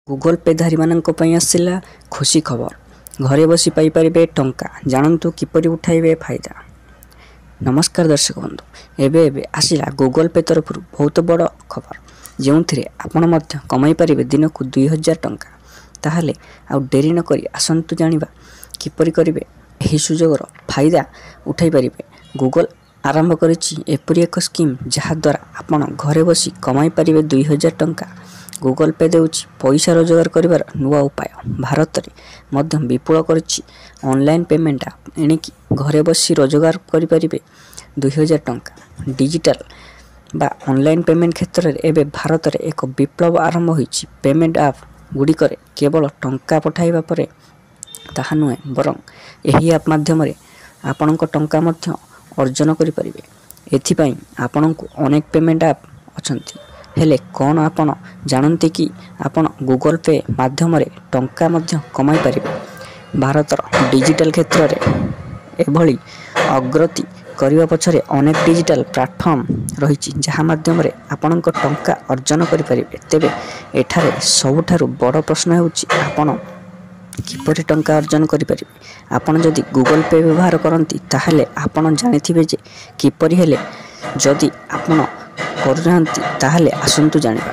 Google पे धारी मानक आसला खुशी खबर घरे बसी पाइपर टंका जानतु किपरि उठाइबे फायदा। नमस्कार दर्शक बंधु एबे आसला गूगल पे तरफ बहुत बड़ खबर जो आपण मध्य कमाई पारे दिन को 2000 टंका। ताहले आ डेरी न करी आसंतु जानिबा किपरि करिवे एही सुजोगर फायदा उठाई पारिबे। गूगल आरंभ करिछि एपरि एक स्कीम जहा द्वारा आपण घरे बसी कमाई पारिबे 2000 टंका। गूगल पे देउछि पैसा रोजगार करिवार नुआ उपाय। भारत रे मध्य विपुल करिछि ऑनलाइन पेमेंट आप एणिकी घरे बसी रोजगार करि पारिबे 2000 टंका। डिजिटल बा ऑनलाइन पेमेंट क्षेत्र रे एबे भारत रे एक विप्लव आरंभ होइछि। पेमेंट आप गुडी करे केवल टंका पठाइबा परे ताहा नुहे बरं एही आप माध्यम रे आपनक टंका मध्य अर्जन करि पारिबे। एथि पई आपनकु अनेक पेमेंट आप अछंती हेले कौन आपण जानते कि आपण गूगल पे माध्यम रे टंका मध्य कमाई पारिबे। भारत डिजिटल क्षेत्र रे एभली अग्रति करने पछरे अनेक डिजिटल प्लेटफॉर्म रही जहाँ माध्यम रे आपणक टंका अर्जन करि पारिबे। तेबे एठारे सबुठारु बड़ प्रश्न होउछि आपण किपरि टंका अर्जन करि पारिबे। आपण जदि गूगल पे व्यवहार करंती ताहले आपण जानिथिबे जे किपरि हेले जदि आपण करूनांती ताहले आसंतु जानिबा।